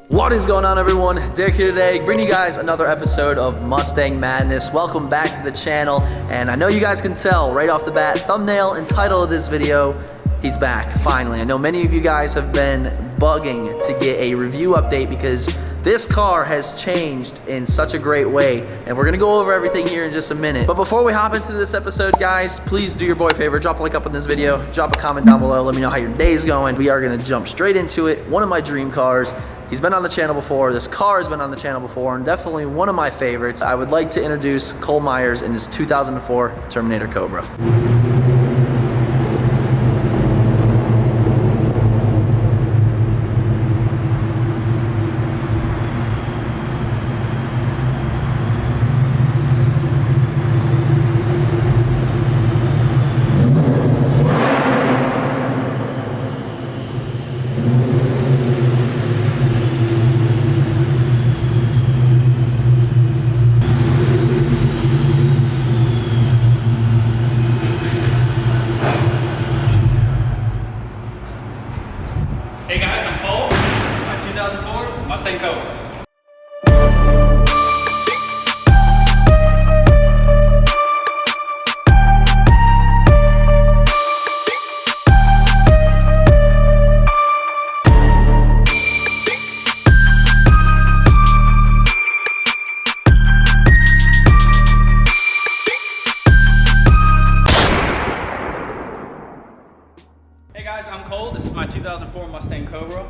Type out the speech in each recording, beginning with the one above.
What is going on, everyone? Derek here today, bringing you guys another episode of Mustang Madness. Welcome back to the channel, and I know you guys can tell right off the bat, thumbnail and title of this video, he's back, finally. I know many of you guys have been bugging to get a review update because this car has changed in such a great way, and we're gonna go over everything here in just a minute. But before we hop into this episode, guys, please do your boy a favor, drop a like up on this video, drop a comment down below, let me know how your day's going. We are gonna jump straight into it. One of my dream cars. He's been on the channel before, this car has been on the channel before, and definitely one of my favorites. I would like to introduce Cole Myers in his 2004 Terminator Cobra. Hey guys, I'm Cole. This is my 2004 Mustang Cobra. Hey guys, I'm Cole. This is my 2004 Mustang Cobra.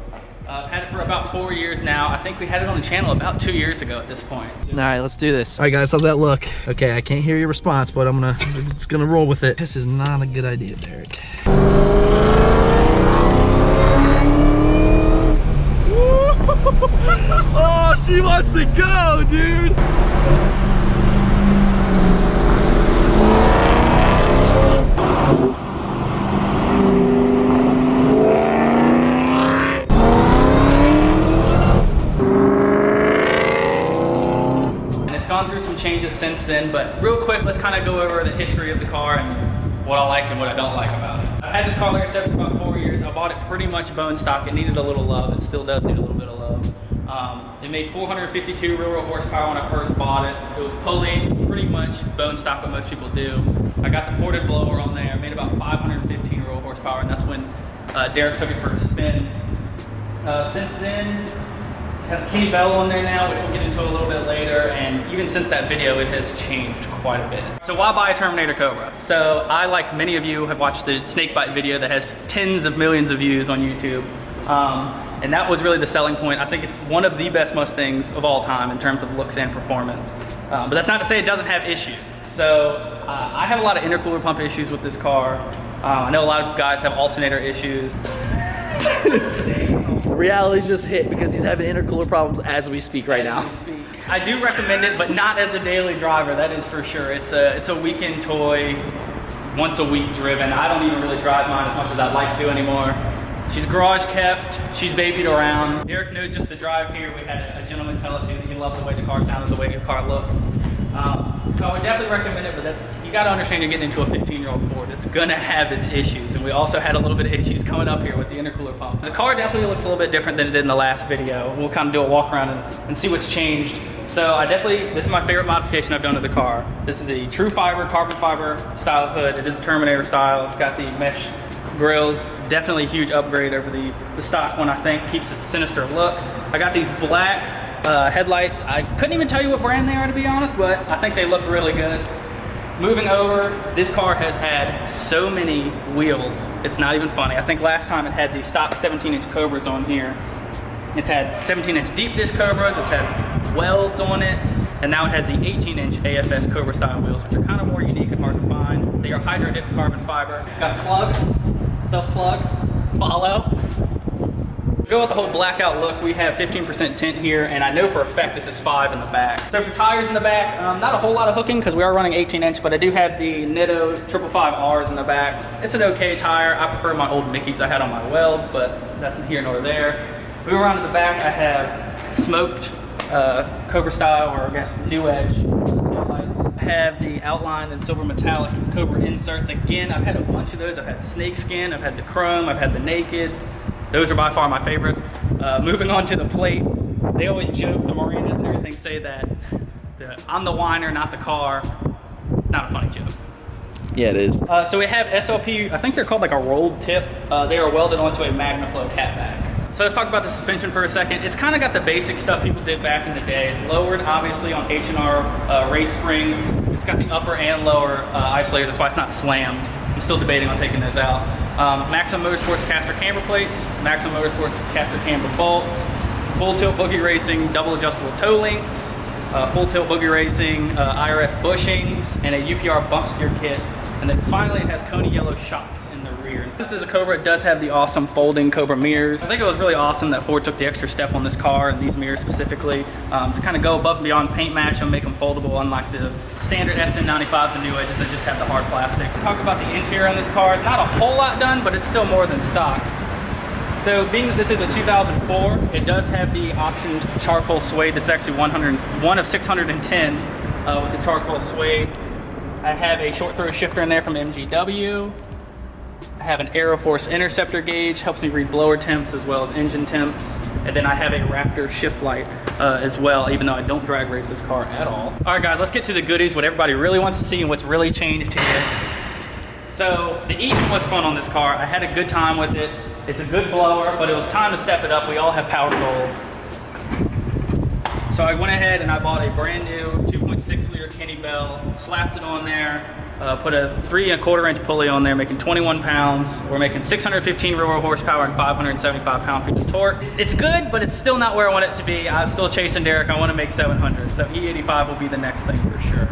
I've had it for about 4 years now. I think we had it on the channel about 2 years ago at this point. All right, let's do this. All right, guys, how's that look? Okay, I can't hear your response, but I'm just gonna roll with it. This is not a good idea, Derek. Oh, she wants to go, dude. Gone through some changes since then, but real quick, let's kind of go over the history of the car and what I like and what I don't like about it. I've had this car, like I said, for about 4 years. I bought it pretty much bone stock. It needed a little love. It still does need a little bit of love. It made 452 real horsepower when I first bought it. It was pulley, pretty much bone stock, what most people do. I got the ported blower on there. I made about 515 real horsepower, and that's when Derek took it for a spin. Since then, has Kenne Bell on there now, which we'll get into a little bit later, and even since that video, it has changed quite a bit. So why buy a Terminator Cobra? So I, like many of you, have watched the snakebite video that has tens of millions of views on YouTube, and that was really the selling point. I think it's one of the best Mustangs of all time in terms of looks and performance. But that's not to say it doesn't have issues. So I have a lot of intercooler pump issues with this car. I know a lot of guys have alternator issues. Reality just hit because he's having intercooler problems as we speak right now. I do recommend it, but not as a daily driver, that is for sure. It's a weekend toy, once a week driven. I don't even really drive mine as much as I'd like to anymore. She's garage kept, she's babied around. Derek knows just the drive here. We had a gentleman tell us he loved the way the car sounded, the way the car looked. So I would definitely recommend it, but you gotta understand you're getting into a 15-year-old Ford. It's gonna have its issues, and we also had a little bit of issues coming up here with the intercooler pump. The car definitely looks a little bit different than it did in the last video. We'll kind of do a walk around and see what's changed. So this is my favorite modification I've done to the car. This is the true fiber, carbon fiber style hood. It is a Terminator style. It's got the mesh grills. Definitely a huge upgrade over the stock one, I think. Keeps its sinister look. I got these black headlights. I couldn't even tell you what brand they are, to be honest, but I think they look really good. Moving over, this car has had so many wheels, it's not even funny. I think last time it had the stock 17-inch Cobras on here. It's had 17-inch deep dish Cobras, it's had welds on it, and now it has the 18-inch AFS Cobra style wheels, which are kind of more unique and hard to find. They are hydro-dipped carbon fiber. Got a plug, self-plug, follow. Go with the whole blackout look. We have 15% tint here, and I know for a fact this is 5 in the back. So for tires in the back, not a whole lot of hooking because we are running 18-inch, but I do have the Netto 555Rs in the back. It's an okay tire. I prefer my old Mickeys I had on my welds, but that's neither here nor there. Moving around to the back, I have smoked Cobra style, or I guess New Edge taillights. I have the outline and silver metallic Cobra inserts. Again, I've had a bunch of those. I've had snake skin, I've had the chrome, I've had the naked. Those are by far my favorite. Moving on to the plate, They always joke, the Mirandas and everything say that I'm the whiner, not the car. It's not a funny joke. Yeah, it is. So we have SLP, I think they're called like a rolled tip. They are welded onto a MagnaFlow catback. So let's talk about the suspension for a second. It's kind of got the basic stuff people did back in the day. It's lowered, obviously, on H&R race springs. It's got the upper and lower isolators. That's why it's not slammed. I'm still debating on taking those out. Maximum Motorsports caster camber plates, Maximum Motorsports caster camber bolts, full tilt boogie racing, double adjustable toe links, full tilt boogie racing, IRS bushings, and a UPR bump steer kit. And then finally, it has Kone yellow shocks in the rear. This is a Cobra. It does have the awesome folding Cobra mirrors. I think it was really awesome that Ford took the extra step on this car and these mirrors specifically to kind of go above and beyond paint match and make them foldable, unlike the standard SN95s and new edges that just have the hard plastic. Talk about the interior on this car. Not a whole lot done, but it's still more than stock. So being that this is a 2004, it does have the optioned charcoal suede. This is actually one of 610 with the charcoal suede. I have a short throw shifter in there from MGW. I have an Aeroforce interceptor gauge, helps me read blower temps as well as engine temps. And then I have a Raptor shift light as well, even though I don't drag race this car at all. All right, guys, let's get to the goodies, what everybody really wants to see and what's really changed here. So the Eaton was fun on this car. I had a good time with it. It's a good blower, but it was time to step it up. We all have power goals. So I went ahead and I bought a brand new 2.6 liter Kenne Bell, slapped it on there, put a 3 1/4 inch pulley on there, making 21 pounds. We're making 615 real horsepower and 575 pound-feet of torque. It's good, but it's still not where I want it to be. I'm still chasing Derek. I want to make 700, so E85 will be the next thing for sure.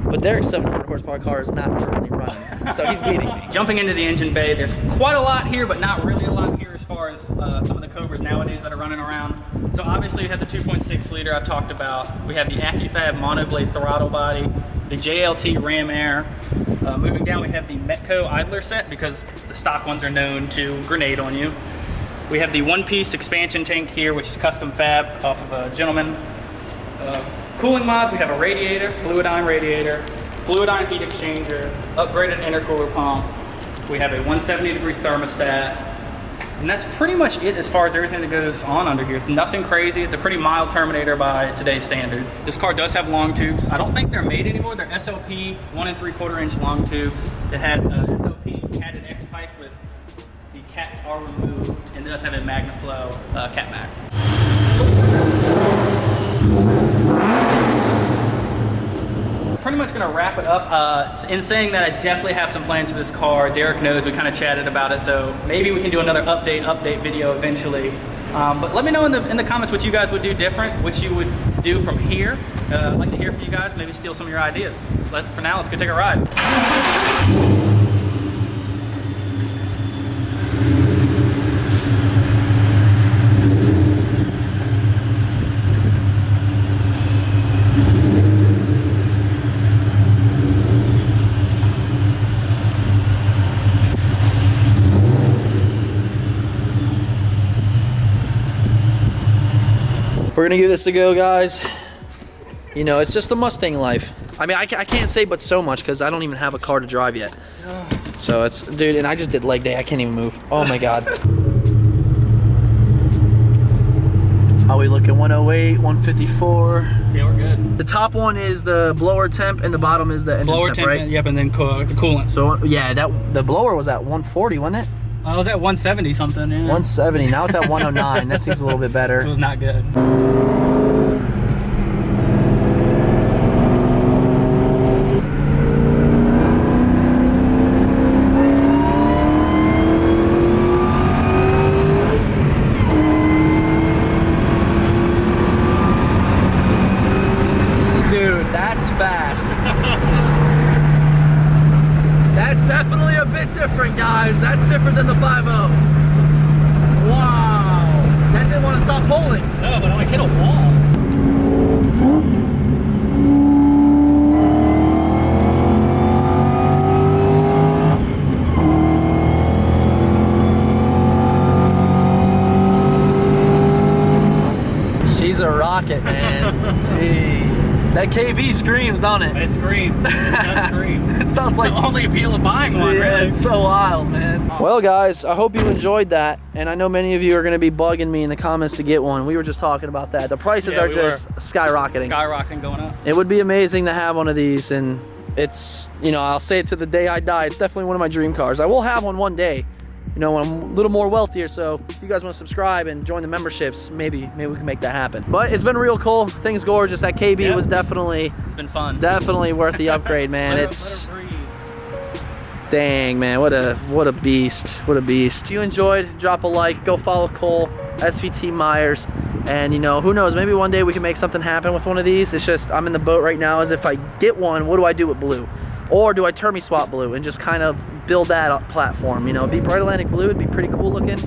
But Derek's 700 horsepower car is not currently running, so he's beating me. Jumping into the engine bay, there's quite a lot here, but not really a lot here as far as some of the Cobras nowadays that are running around. So obviously we have the 2.6 liter I've talked about. We have the AccuFab monoblade throttle body, the JLT Ram Air. Moving down, we have the Metco idler set because the stock ones are known to grenade on you. We have the one-piece expansion tank here, which is custom fab off of a gentleman. Cooling mods, we have a radiator, Fluidine radiator, Fluidine heat exchanger, upgraded intercooler pump. We have a 170-degree thermostat. And that's pretty much it as far as everything that goes on under here. It's nothing crazy. It's a pretty mild Terminator by today's standards. This car does have long tubes. I don't think they're made anymore. They're SLP 1 3/4 inch long tubes. It has a SLP catted X pipe with the cats are removed, and it does have a MagnaFlow catback. Pretty much gonna wrap it up in saying that I definitely have some plans for this car. Derek knows, we kind of chatted about it, so maybe we can do another update video eventually. But let me know in the comments what you guys would do different, what you would do from here. I'd like to hear from you guys, maybe steal some of your ideas. But for now, let's go take a ride. We're gonna give this a go, guys. You know, it's just the Mustang life. I mean, I can't say but so much because I don't even have a car to drive yet. So it's, dude, and I just did leg day. I can't even move. Oh my God. Are we looking 108, 154? Yeah, we're good. The top one is the blower temp and the bottom is the engine temp, right? Yep, and then the coolant. So yeah, the blower was at 140, wasn't it? I was at 170 something, yeah. 170, now it's at 109. That seems a little bit better. It was not good. Dude, that's fast. That's definitely a bit different, guys. That's different than the 5.0. Wow. That didn't want to stop pulling. No, but I hit a wall. She's a rocket, man. Jeez. That KB screams, don't it? It screams. It does scream. It sounds It's like the only appeal of buying one, yeah, really. it's so wild, man. Well, guys, I hope you enjoyed that, and I know many of you are going to be bugging me in the comments to get one. We were just talking about that. The prices are just skyrocketing. Skyrocketing, going up. It would be amazing to have one of these, and it's, you know, I'll say it to the day I die. It's definitely one of my dream cars. I will have one day. You know, when I'm a little more wealthier, so if you guys want to subscribe and join the memberships, maybe we can make that happen. But it's been real cool. Thing's gorgeous. That KB was definitely, it's been fun. Definitely worth the upgrade, man. Dang, man, what a beast. What a beast. If you enjoyed, drop a like, go follow Cole, SVT Myers, and you know, who knows, maybe one day we can make something happen with one of these. It's just, I'm in the boat right now, as if I get one, what do I do with blue? Or do I termi swap blue and just kind of build that up platform? You know, it'd be bright Atlantic blue, it'd be pretty cool looking.